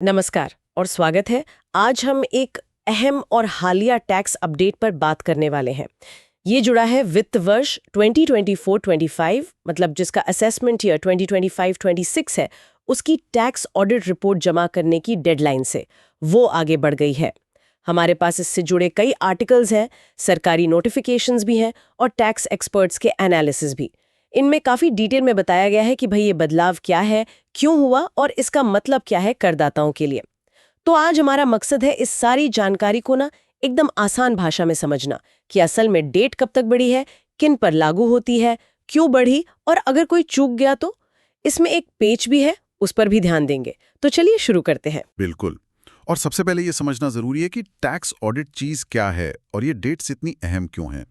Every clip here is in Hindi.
नमस्कार और स्वागत है। आज हम एक अहम और हालिया टैक्स अपडेट पर बात करने वाले हैं। ये जुड़ा है वित्त वर्ष 2024-25, मतलब जिसका असेसमेंट ईयर 2025-26 है, उसकी टैक्स ऑडिट रिपोर्ट जमा करने की डेडलाइन से। वो आगे बढ़ गई है। हमारे पास इससे जुड़े कई आर्टिकल्स हैं, सरकारी नोटिफिकेशंस भी हैं और टैक्स एक्सपर्ट्स के एनालिसिस भी। इनमें काफी डिटेल में बताया गया है कि भाई ये बदलाव क्या है, क्यों हुआ और इसका मतलब क्या है करदाताओं के लिए। तो आज हमारा मकसद है इस सारी जानकारी को ना एकदम आसान भाषा में समझना कि असल में डेट कब तक बढ़ी है, किन पर लागू होती है, क्यों बढ़ी और अगर कोई चूक गया तो। इसमें एक पेज भी है, उस पर भी ध्यान देंगे। तो चलिए शुरू करते हैं। बिल्कुल। और सबसे पहले ये समझना जरूरी है कि टैक्स ऑडिट चीज क्या है और ये डेट्स इतनी अहम क्यों हैं।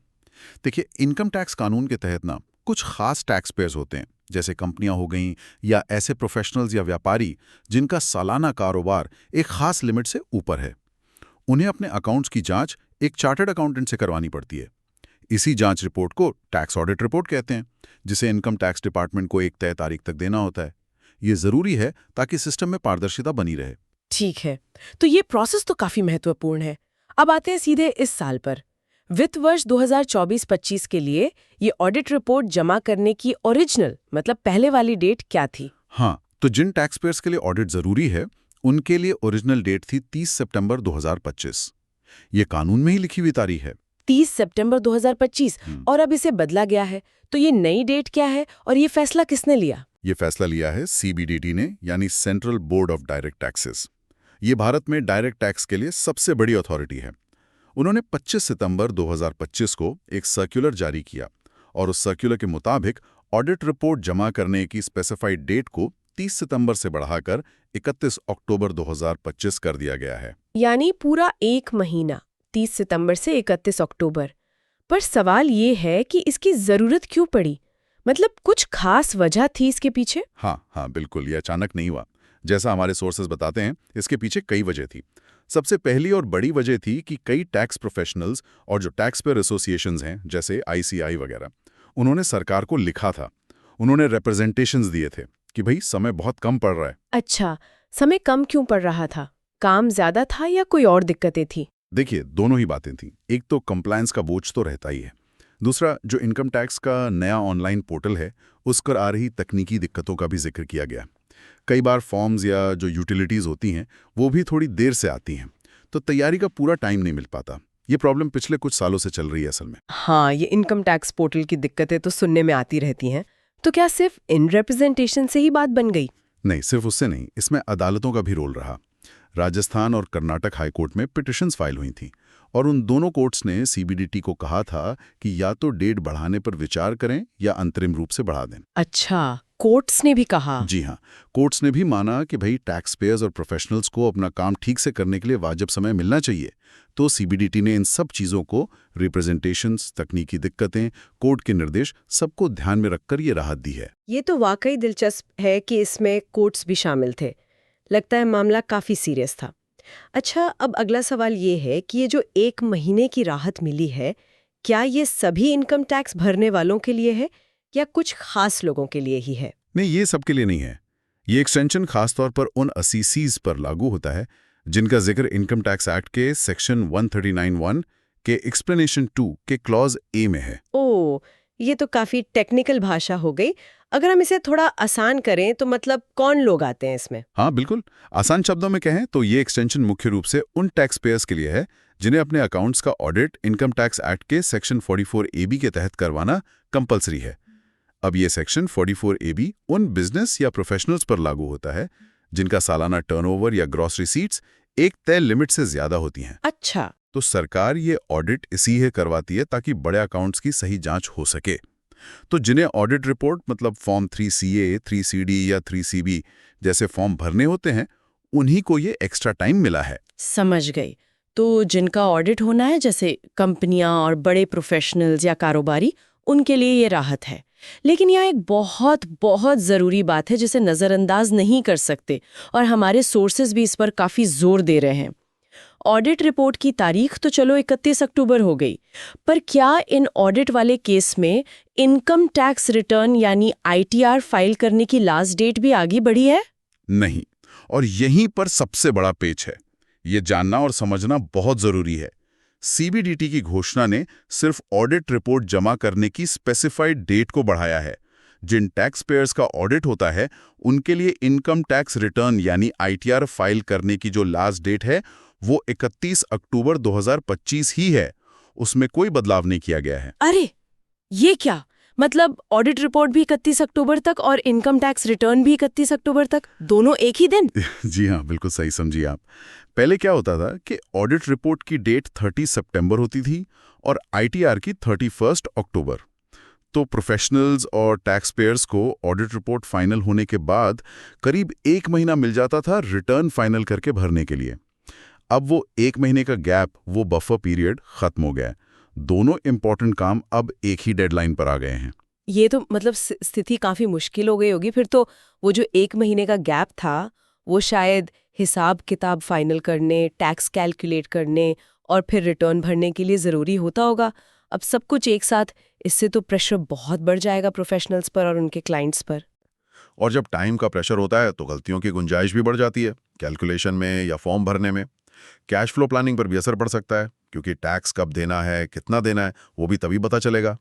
देखिए, इनकम टैक्स कानून के तहत ना कुछ खास टैक्स पेयर्स होते हैं, जैसे कंपनियां हो गईं या ऐसे प्रोफेशनल्स या व्यापारी जिनका सालाना कारोबार एक खास लिमिट से ऊपर है। उन्हें अपने अकाउंट्स की जांच एक चार्टर्ड अकाउंटेंट से करवानी पड़ती है। इसी जांच रिपोर्ट को टैक्स ऑडिट रिपोर्ट कहते हैं, जिसे इनकम टैक्स डिपार्टमेंट को एक तय तारीख तक देना होता है। ये जरूरी है ताकि सिस्टम में पारदर्शिता बनी रहे। ठीक है, तो ये प्रोसेस तो काफी महत्वपूर्ण है। अब आते हैं सीधे इस साल पर। वित्त वर्ष 2024-25 के लिए ये ऑडिट रिपोर्ट जमा करने की ओरिजिनल मतलब पहले वाली डेट क्या थी? हाँ, तो जिन टैक्स पेयर्स के लिए ऑडिट जरूरी है, उनके लिए ओरिजिनल डेट थी 30 सितंबर 2025। ये कानून में ही लिखी हुई तारीख है। 30 सितंबर 2025 और अब इसे बदला गया है। तो ये नई डेट क्या है और ये फैसला किसने लिया? ये फैसला लिया है सीबीडीटी ने, यानी central board of direct taxes. ये भारत में डायरेक्ट टैक्स के लिए सबसे बड़ी अथॉरिटी है। उन्होंने 25 सितंबर 2025 को एक सर्कुलर जारी किया और उस सर्कुलर के मुताबिक ऑडिट रिपोर्ट जमा करने की स्पेसिफाइड डेट को 30 सितंबर से बढ़ाकर 31 अक्टूबर 2025 कर दिया गया है। यानी पूरा एक महीना, 30 सितंबर से 31 अक्टूबर। पर सवाल ये है कि इसकी जरूरत क्यों पड़ी? मतलब कुछ खास वजह थी इसके पीछे? हाँ, बिल्कुल, ये अचानक नहीं हुआ। जैसा हमारे सोर्सेज बताते हैं, इसके पीछे कई वजह थी। सबसे पहली और बड़ी वजह थी कि कई टैक्स प्रोफेशनल्स और जो टैक्स पेयर एसोसिएशंस हैं, जैसे आईसीआई वगैरह, उन्होंने सरकार को लिखा था। उन्होंने रिप्रेजेंटेशंस दिए थे कि भाई समय बहुत कम पड़ रहा है। अच्छा, समय कम क्यों पड़ रहा था? काम ज्यादा था या कोई और दिक्कतें थी? देखिए, दोनों ही बातें थीं। एक तो कंप्लायंस का बोझ तो रहता ही है। दूसरा, जो इनकम टैक्स का नया ऑनलाइन पोर्टल है, उस पर आ रही तकनीकी दिक्कतों का भी जिक्र किया गया। कई बार फॉर्म्स या जो यूटिलिटीज़ होती हैं, वो भी थोड़ी देर से आती हैं, तो तैयारी का पूरा टाइम नहीं मिल पाता। ये प्रॉब्लम पिछले कुछ सालों से चल रही है असल में। हाँ, ये इनकम टैक्स पोर्टल की दिक्कतें तो सुनने में आती रहती हैं। तो क्या सिर्फ इन रिप्रेजेंटेशन से ही बात बन गई? नहीं, सिर्फ उससे नहीं, इसमें अदालतों का भी रोल रहा। राजस्थान और कर्नाटक हाईकोर्ट में पिटिशंस फाइल हुई थीं और उन दोनों कोर्ट्स ने सीबीडीटी को कहा था कि या तो डेट बढ़ाने पर विचार करें या अंतरिम रूप से बढ़ा दें। अच्छा, कोर्ट्स ने भी कहा? जी हाँ, कोर्ट्स ने भी माना कि भाई टैक्स पेयर्स और प्रोफेशनल्स को अपना काम ठीक से करने के लिए वाजिब समय मिलना चाहिए। तो सीबीडीटी ने इन सब चीज़ों को, रिप्रेजेंटेशंस, तकनीकी दिक्कतें, कोर्ट के निर्देश, सबको ध्यान में रखकर ये राहत दी है। ये तो वाकई दिलचस्प है कि इसमें कोर्ट्स भी शामिल थे। लगता है मामला काफी सीरियस था। अच्छा, अब अगला सवाल ये है कि ये जो एक महीने की राहत मिली है, क्या ये सभी इनकम टैक्स भरने वालों के लिए है या कुछ खास लोगों के लिए ही है? नहीं, ये सबके लिए नहीं है। ये एक्सटेंशन खासतौर पर उन असीसीज पर लागू होता है जिनका जिक्र इनकम टैक्स एक्ट के सेक्शन 139(1) के एक्सप्लेनेशन 2 के क्लॉज ए में है। ओह, ये तो काफी टेक्निकल भाषा हो गई। अगर हम इसे थोड़ा आसान करें तो मतलब कौन लोग आते हैं इसमें? हाँ, बिल्कुल। आसान शब्दों में कहें तो ये एक्सटेंशन मुख्य रूप से उन टैक्स पेयर्स के लिए है जिन्हें अपने अकाउंट्स का ऑडिट इनकम टैक्स एक्ट के सेक्शन 44AB के तहत करवाना कंपलसरी है। अब ये सेक्शन 44AB उन बिजनेस या प्रोफेशनल्स पर लागू होता है जिनका सालाना टर्नओवर या ग्रॉस रिसीट्स एक तय लिमिट से ज्यादा होती हैं। अच्छा, तो सरकार ये ऑडिट इसीलिए करवाती है ताकि बड़े अकाउंट्स की सही जांच हो सके। तो जिन्हें ऑडिट रिपोर्ट मतलब फॉर्म 3CA, 3CD या 3CB जैसे फॉर्म भरने होते हैं, उन्हीं को ये एक्स्ट्रा टाइम मिला है। समझ गई। तो जिनका ऑडिट होना है, जैसे कंपनियां और बड़े प्रोफेशनल्स या कारोबारी, उनके लिए ये राहत है। लेकिन यहाँ एक बहुत बहुत ज़रूरी बात है जिसे नज़रअंदाज नहीं कर सकते और हमारे सोर्सेज भी इस पर काफ़ी जोर दे रहे हैं। ऑडिट रिपोर्ट की तारीख तो चलो 31 अक्टूबर हो गई, पर क्या इन ऑडिट वाले केस में इनकम टैक्स रिटर्न यानी ITR फाइल करने की लास्ट डेट भी आगे बढ़ी है? नहीं, और यहीं पर सबसे बड़ा पेच है। ये जानना और समझना बहुत जरूरी है। सीबीडीटी की घोषणा ने सिर्फ ऑडिट रिपोर्ट जमा करने की स्पेसिफाइड डेट को बढ़ाया है। जिन टैक्स पेयर्स का ऑडिट होता है उनके लिए इनकम टैक्स रिटर्न यानी आईटीआर फाइल करने की जो लास्ट डेट है वो 31 अक्टूबर 2025 ही है। उसमें कोई बदलाव नहीं किया गया है। अरे ये क्या मतलब, ऑडिट रिपोर्ट भी 31 अक्टूबर तक और इनकम टैक्स रिटर्न भी 31 अक्टूबर तक, दोनों एक ही दिन? जी हाँ, बिल्कुल सही समझिए आप। पहले क्या होता था कि ऑडिट रिपोर्ट की डेट 30 सितंबर होती थी और आईटीआर की 31 अक्टूबर। तो प्रोफेशनल्स और टैक्स पेयर्स को ऑडिट रिपोर्ट फाइनल होने के बाद करीब 1 महीना मिल जाता था रिटर्न फाइनल करके भरने के लिए। अब वो 1 महीने का गैप, वो बफर पीरियड खत्म हो गया है। दोनों इंपॉर्टेंट काम अब एक ही डेडलाइन पर आ गए हैं। ये तो मतलब स्थिति काफी मुश्किल हो गई होगी फिर तो। वो जो 1 महीने का गैप था वो शायद हिसाब किताब फाइनल करने, टैक्स कैलकुलेट करने और फिर रिटर्न भरने के लिए ज़रूरी होता होगा। अब सब कुछ एक साथ, इससे तो प्रेशर बहुत बढ़ जाएगा प्रोफेशनल्स पर और उनके क्लाइंट्स पर। और जब टाइम का प्रेशर होता है तो गलतियों की गुंजाइश भी बढ़ जाती है, कैलकुलेशन में या फॉर्म भरने में। कैश फ्लो प्लानिंग पर भी असर पड़ सकता है, क्योंकि टैक्स कब देना है, कितना देना है, वो भी तभी पता चलेगा।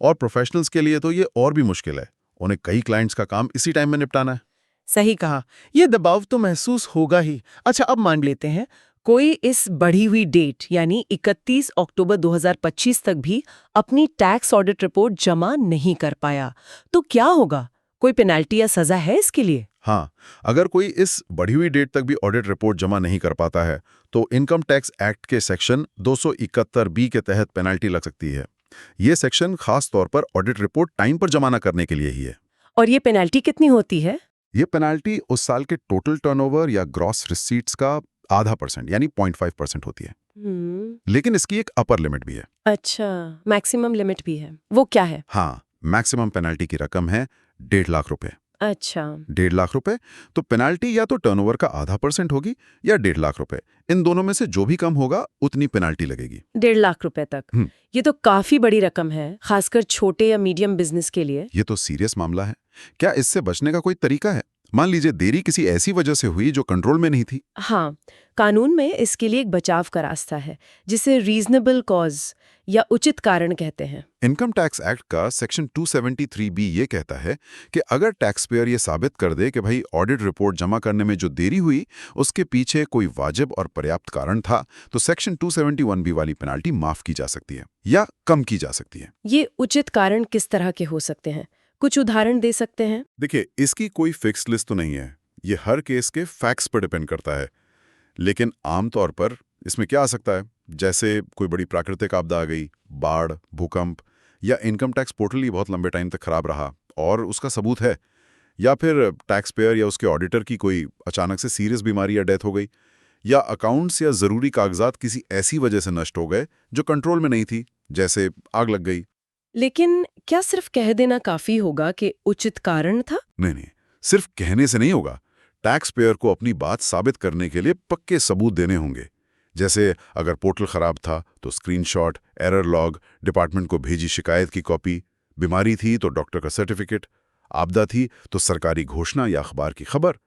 और प्रोफेशनल्स के लिए तो ये और भी मुश्किल है, उन्हें कई क्लाइंट्स का काम इसी टाइम में निपटाना है। सही कहा, ये दबाव तो महसूस होगा ही। अच्छा, अब मान लेते हैं कोई इस बढ़ी हुई डेट यानी 31 अक्टूबर 2025 तक भी अपनी टैक्स ऑडिट रिपोर्ट जमा नहीं कर पाया, तो क्या होगा? कोई पेनल्टी या सजा है इसके लिए? हाँ, अगर कोई इस बढ़ी हुई डेट तक भी ऑडिट रिपोर्ट जमा नहीं कर पाता है तो इनकम टैक्स एक्ट के सेक्शन 271B के तहत पेनल्टी लग सकती है। ये सेक्शन खास तौर पर ऑडिट रिपोर्ट टाइम पर जमा न करने के लिए ही है। और ये पेनल्टी कितनी होती है? ये पेनल्टी उस साल के टोटल टर्नओवर या ग्रॉस रिसीट्स का आधा % यानी 0.5% होती है। लेकिन इसकी एक अपर लिमिट भी है। अच्छा, मैक्सिमम लिमिट भी है। वो क्या है? हाँ, मैक्सिमम पेनल्टी की रकम है 1.5 लाख रुपए। अच्छा, 1.5 लाख रुपए। तो पेनल्टी या तो टर्नओवर का आधा % होगी या 1.5 लाख रुपए। इन दोनों में से जो भी कम होगा उतनी पेनल्टी लगेगी। 1.5 लाख रुपए तक। ये तो काफी बड़ी रकम है, खासकर छोटे या मीडियम बिजनेस के लिए। ये तो सीरियस मामला है। क्या इससे बचने का कोई तरीका है? मान लीजिए देरी किसी ऐसी वजह से हुई जो कंट्रोल में नहीं थी। हाँ, कानून में इसके लिए एक बचाव का रास्ता है, जिसे रीजनेबल कॉज या उचित कारण कहते हैं। इनकम टैक्स एक्ट का सेक्शन 273B ये कहता है कि अगर टैक्स पेयर ये साबित कर दे कि भाई ऑडिट रिपोर्ट जमा करने में जो देरी हुई उसके पीछे कोई वाजिब और पर्याप्त कारण था, तो सेक्शन 271B वाली पेनल्टी माफ की जा सकती है या कम की जा सकती है। ये उचित कारण किस तरह के हो सकते हैं? कुछ उदाहरण दे सकते हैं? देखिए, इसकी कोई फिक्स लिस्ट तो नहीं है, ये हर केस के फैक्ट्स पर डिपेंड करता है। लेकिन आमतौर पर इसमें क्या आ सकता है, जैसे कोई बड़ी प्राकृतिक आपदा आ गई, बाढ़, भूकंप, या इनकम टैक्स पोर्टल ही बहुत लंबे टाइम तक खराब रहा और उसका सबूत है, या फिर टैक्स पेयर या उसके ऑडिटर की कोई अचानक से सीरियस बीमारी या डेथ हो गई, या अकाउंट्स या ज़रूरी कागजात किसी ऐसी वजह से नष्ट हो गए जो कंट्रोल में नहीं थी, जैसे आग लग गई। लेकिन क्या सिर्फ कह देना काफी होगा कि उचित कारण था? नहीं, सिर्फ कहने से नहीं होगा। टैक्स पेयर को अपनी बात साबित करने के लिए पक्के सबूत देने होंगे। जैसे अगर पोर्टल खराब था तो स्क्रीनशॉट, एरर लॉग, डिपार्टमेंट को भेजी शिकायत की कॉपी, बीमारी थी तो डॉक्टर का सर्टिफिकेट, आपदा थी तो सरकारी घोषणा या अखबार की खबर।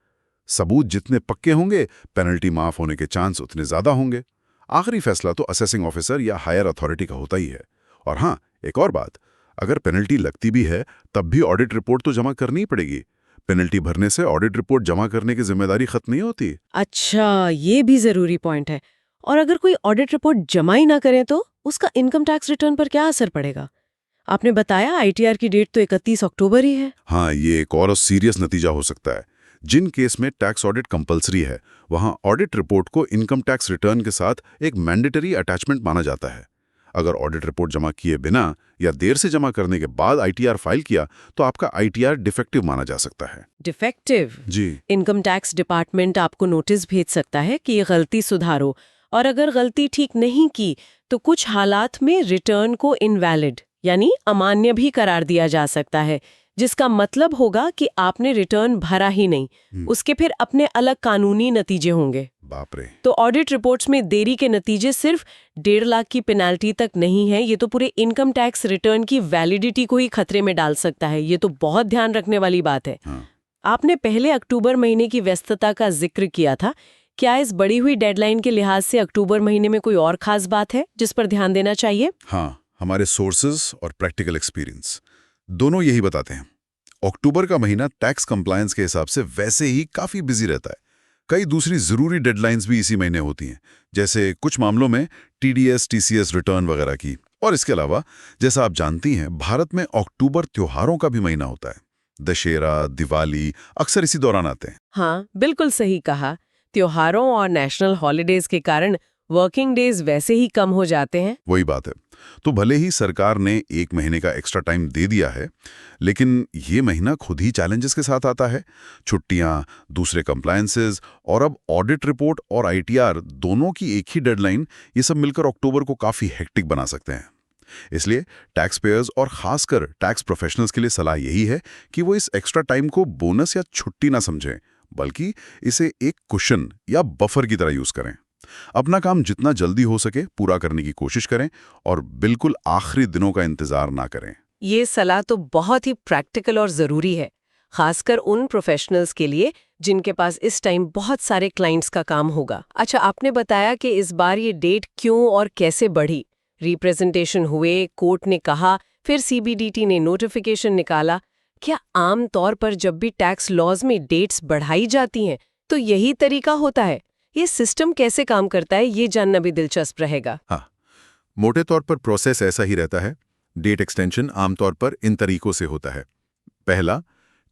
सबूत जितने पक्के होंगे, पेनल्टी माफ होने के चांस उतने ज्यादा होंगे। आखिरी फैसला तो असेसिंग ऑफिसर या हायर अथॉरिटी का होता ही है। और हाँ, एक और बात, अगर पेनल्टी लगती भी है तब भी ऑडिट रिपोर्ट तो जमा करनी ही पड़ेगी। पेनल्टी भरने से ऑडिट रिपोर्ट जमा करने की जिम्मेदारी खत्म नहीं होती। अच्छा, ये भी जरूरी पॉइंट है। और अगर कोई ऑडिट रिपोर्ट जमा ही ना करे तो उसका इनकम टैक्स रिटर्न पर क्या असर पड़ेगा? आपने बताया आईटीआर की डेट तो 31 अक्टूबर ही है। हाँ, ये एक और सीरियस नतीजा हो सकता है। जिन केस में टैक्स ऑडिट कंपलसरी है, वहां ऑडिट रिपोर्ट को इनकम टैक्स रिटर्न के साथ एक मैंडेटरी अटैचमेंट माना जाता है। अगर ऑडिट रिपोर्ट जमा किए बिना या देर से जमा करने के बाद आईटीआर फाइल किया तो आपका आईटीआर डिफेक्टिव माना जा सकता है। डिफेक्टिव? जी। इनकम टैक्स डिपार्टमेंट आपको नोटिस भेज सकता है कि ये गलती सुधारो, और अगर गलती ठीक नहीं की तो कुछ हालात में रिटर्न को इनवैलिड यानी अमान्य भी करार दिया जा सकता है, जिसका मतलब होगा कि आपने रिटर्न भरा ही नहीं। उसके फिर अपने अलग कानूनी नतीजे होंगे। बाप रे। तो ऑडिट रिपोर्ट्स में देरी के नतीजे सिर्फ 1.5 लाख की पेनल्टी तक नहीं है, ये तो पूरे इनकम टैक्स रिटर्न की वैलिडिटी को ही खतरे में डाल सकता है। ये तो बहुत ध्यान रखने वाली बात है। हाँ। आपने पहले अक्टूबर महीने की व्यस्तता का जिक्र किया था। क्या इस बढ़ी हुई डेडलाइन के लिहाज से अक्टूबर महीने में कोई और खास बात है जिस पर ध्यान देना चाहिए? हाँ, हमारे सोर्सेज और प्रैक्टिकल एक्सपीरियंस दोनों यही बताते हैं। अक्टूबर का महीना टैक्स कंप्लायंस के हिसाब से वैसे ही काफ़ी बिजी रहता है। कई दूसरी ज़रूरी डेडलाइंस भी इसी महीने होती हैं, जैसे कुछ मामलों में TDS, TCS रिटर्न वगैरह की। और इसके अलावा जैसा आप जानती हैं, भारत में अक्टूबर त्योहारों का भी महीना होता है। दशहरा, दिवाली अक्सर इसी दौरान आते हैं। हाँ, बिल्कुल सही कहा। त्योहारों और नेशनल हॉलीडेज के कारण वर्किंग डेज वैसे ही कम हो जाते हैं। वही बात है। तो भले ही सरकार ने 1 महीने का एक्स्ट्रा टाइम दे दिया है, लेकिन ये महीना खुद ही चैलेंजेस के साथ आता है। छुट्टियां, दूसरे कंप्लायंसेस और अब ऑडिट रिपोर्ट और ITR दोनों की एक ही डेडलाइन, ये सब मिलकर अक्टूबर को काफ़ी हेक्टिक बना सकते हैं। इसलिए टैक्स पेयर्स और खासकर टैक्स प्रोफेशनल्स के लिए सलाह यही है कि वो इस एक्स्ट्रा टाइम को बोनस या छुट्टी ना समझें, बल्कि इसे एक कुशन या बफर की तरह यूज करें। अपना काम जितना जल्दी हो सके पूरा करने की कोशिश करें और बिल्कुल आखिरी दिनों का इंतजार ना करें। ये सलाह तो बहुत ही प्रैक्टिकल और ज़रूरी है, खासकर उन प्रोफेशनल्स के लिए जिनके पास इस टाइम बहुत सारे क्लाइंट्स का काम होगा। अच्छा, आपने बताया कि इस बार ये डेट क्यों और कैसे बढ़ी। रिप्रेजेंटेशन हुए, कोर्ट ने कहा, फिर CBDT ने नोटिफिकेशन निकाला। क्या आम तौर पर जब भी टैक्स लॉज में डेट्स बढ़ाई जाती हैं तो यही तरीका होता है? ये सिस्टम कैसे काम करता है, ये जानना भी दिलचस्प रहेगा। हाँ, मोटे तौर पर प्रोसेस ऐसा ही रहता है। डेट एक्सटेंशन आमतौर पर इन तरीकों से होता है। पहला,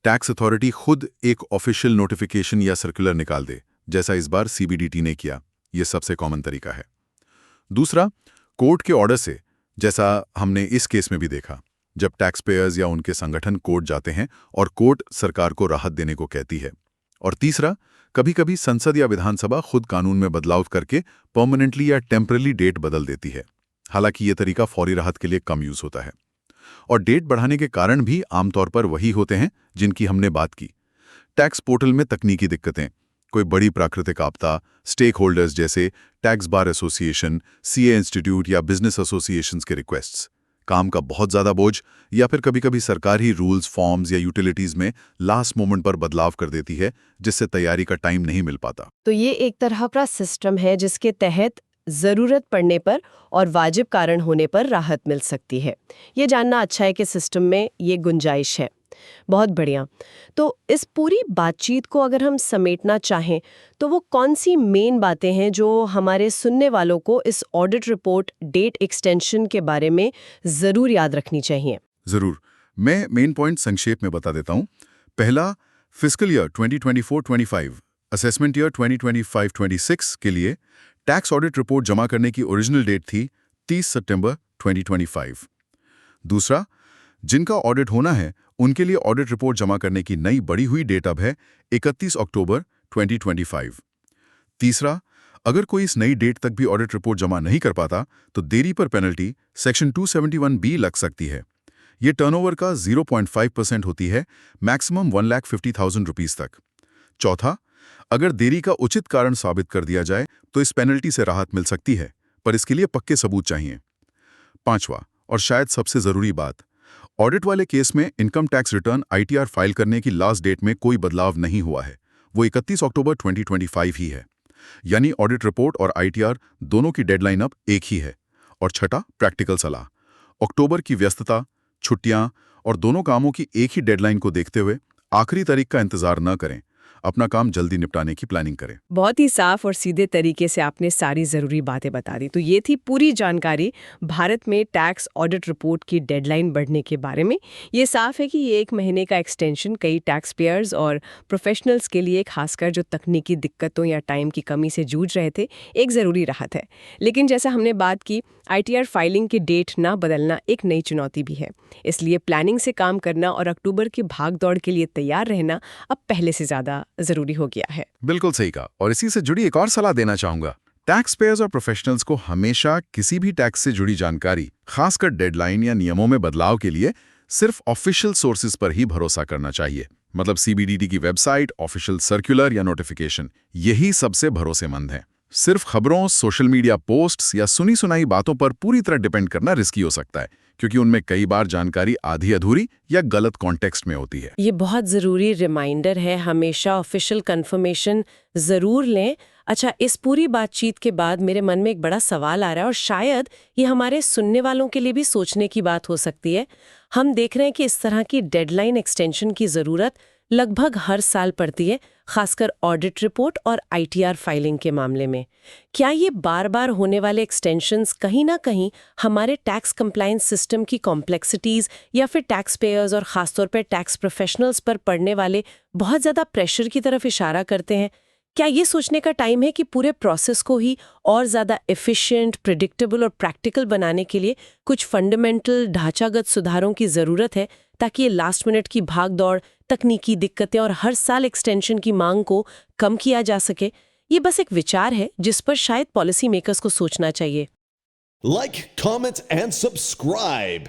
टैक्स अथॉरिटी खुद एक ऑफिशियल नोटिफिकेशन या सर्कुलर निकाल दे, जैसा इस बार CBDT ने किया। ये सबसे कॉमन तरीका है। दूसरा, कोर्ट के ऑर्डर से, जैसा हमने इस केस में भी देखा, जब टैक्स पेयर्स या उनके संगठन कोर्ट जाते हैं और कोर्ट सरकार को राहत देने को कहती है। और तीसरा, कभी-कभी संसद या विधानसभा खुद कानून में बदलाव करके परमानेंटली या टेम्पररी डेट बदल देती है। हालांकि ये तरीका फौरी राहत के लिए कम यूज होता है। और डेट बढ़ाने के कारण भी आमतौर पर वही होते हैं जिनकी हमने बात की। टैक्स पोर्टल में तकनीकी दिक्कतें, कोई बड़ी प्राकृतिक आपदा, स्टेक होल्डर्स जैसे tax bar association, CA institute या बिजनेस एसोसिएशंस के रिक्वेस्ट्स, काम का बहुत ज़्यादा बोझ, या फिर कभी-कभी सरकार ही रूल्स, फॉर्म्स या यूटिलिटीज़ में लास्ट मोमेंट पर बदलाव कर देती है, जिससे तैयारी का टाइम नहीं मिल पाता। तो ये एक तरह का सिस्टम है जिसके तहत ज़रूरत पड़ने पर और वाजिब कारण होने पर राहत मिल सकती है। ये जानना अच्छा है कि सिस्टम में ये गुंजाइश है। बहुत बढ़िया। तो इस पूरी बातचीत को अगर हम समेटना चाहें तो वो कौन सी मेन बातें हैं जो हमारे सुनने वालों को इस ऑडिट रिपोर्ट डेट एक्सटेंशन के बारे में ज़रूर याद रखनी चाहिए? जरूर, मैं मेन पॉइंट संक्षेप में बता देता हूं। पहला, फिस्कल ईयर 2024-25, असेसमेंट ईयर 2025-26 के लिए टैक्स ऑडिट रिपोर्ट जमा करने की ओरिजिनल डेट थी 30 सितंबर 2025। दूसरा, जिनका ऑडिट होना है उनके लिए ऑडिट रिपोर्ट जमा करने की नई बढ़ी हुई डेट अब है 31 अक्टूबर 2025। तीसरा, अगर कोई इस नई डेट तक भी ऑडिट रिपोर्ट जमा नहीं कर पाता तो देरी पर पेनल्टी सेक्शन 271B लग सकती है। ये टर्नओवर का 0.5% होती है, मैक्सिमम 1,50,000 रुपीस तक। चौथा, अगर देरी का उचित कारण साबित कर दिया जाए तो इस पेनल्टी से राहत मिल सकती है, पर इसके लिए पक्के सबूत चाहिए। पांचवा और शायद सबसे जरूरी बात, ऑडिट वाले केस में income tax return ITR file करने की लास्ट डेट में कोई बदलाव नहीं हुआ है, वो 31 अक्टूबर 2025 ही है। यानी ऑडिट रिपोर्ट और ITR दोनों की डेडलाइन अब एक ही है। और छठा, प्रैक्टिकल सलाह, अक्टूबर की व्यस्तता, छुट्टियां और दोनों कामों की एक ही डेडलाइन को देखते हुए आखिरी तारीख का इंतजार न करें, अपना काम जल्दी निपटाने की प्लानिंग करें। बहुत ही साफ और सीधे तरीके से आपने सारी ज़रूरी बातें बता दी। तो ये थी पूरी जानकारी भारत में टैक्स ऑडिट रिपोर्ट की डेडलाइन बढ़ने के बारे में। ये साफ है कि ये 1 महीने का एक्सटेंशन कई टैक्स पेयर्स और प्रोफेशनल्स के लिए, खासकर जो तकनीकी दिक्कतों या टाइम की कमी से जूझ रहे थे, एक ज़रूरी राहत है। लेकिन जैसा हमने बात की, ITR फाइलिंग की डेट ना बदलना एक नई चुनौती भी है। इसलिए प्लानिंग से काम करना और अक्टूबर की भाग दौड़ के लिए तैयार रहना अब पहले से ज़्यादा जरूरी हो गया है। बिल्कुल सही कहा। और इसी से जुड़ी एक और सलाह देना चाहूंगा। टैक्स पेयर्स और प्रोफेशनल्स को हमेशा किसी भी टैक्स से जुड़ी जानकारी, खासकर डेडलाइन या नियमों में बदलाव के लिए, सिर्फ ऑफिशियल सोर्सेज पर ही भरोसा करना चाहिए। मतलब CBDT की वेबसाइट, ऑफिशियल सर्कुलर या नोटिफिकेशन, यही सबसे भरोसेमंद है। सिर्फ खबरों, सोशल मीडिया पोस्ट्स या सुनी सुनाई बातों पर पूरी तरह डिपेंड करना रिस्की हो सकता है, क्योंकि उनमें कई बार जानकारी आधी अधूरी या गलत कॉन्टेक्स्ट में होती है। ये बहुत ज़रूरी रिमाइंडर है, हमेशा ऑफिशियल कंफर्मेशन ज़रूर लें। अच्छा, इस पूरी बातचीत के बाद मेरे मन में एक बड़ा सवाल आ रहा है और शायद ये हमारे सुनने वालों के लिए भी सोचने की बात हो सकती है। हम देख रहे हैं कि इस तरह की डेडलाइन एक्सटेंशन की ज़रूरत लगभग हर साल पड़ती है, खासकर ऑडिट रिपोर्ट और आईटीआर फाइलिंग के मामले में। क्या ये बार बार होने वाले एक्सटेंशंस कहीं ना कहीं हमारे टैक्स कंप्लायंस सिस्टम की कॉम्प्लेक्सिटीज़ या फिर टैक्स पेयर्स और ख़ासतौर पर टैक्स प्रोफेशनल्स पर पड़ने वाले बहुत ज़्यादा प्रेशर की तरफ इशारा करते हैं? क्या ये सोचने का टाइम है कि पूरे प्रोसेस को ही और ज़्यादा एफिशिएंट, प्रिडिक्टेबल और प्रैक्टिकल बनाने के लिए कुछ फंडामेंटल ढांचागत सुधारों की ज़रूरत है, ताकि ये लास्ट मिनट की भागदौड़, तकनीकी दिक्कतें और हर साल एक्सटेंशन की मांग को कम किया जा सके? ये बस एक विचार है जिस पर शायद पॉलिसी मेकर्स को सोचना चाहिए। Like, comment, and subscribe.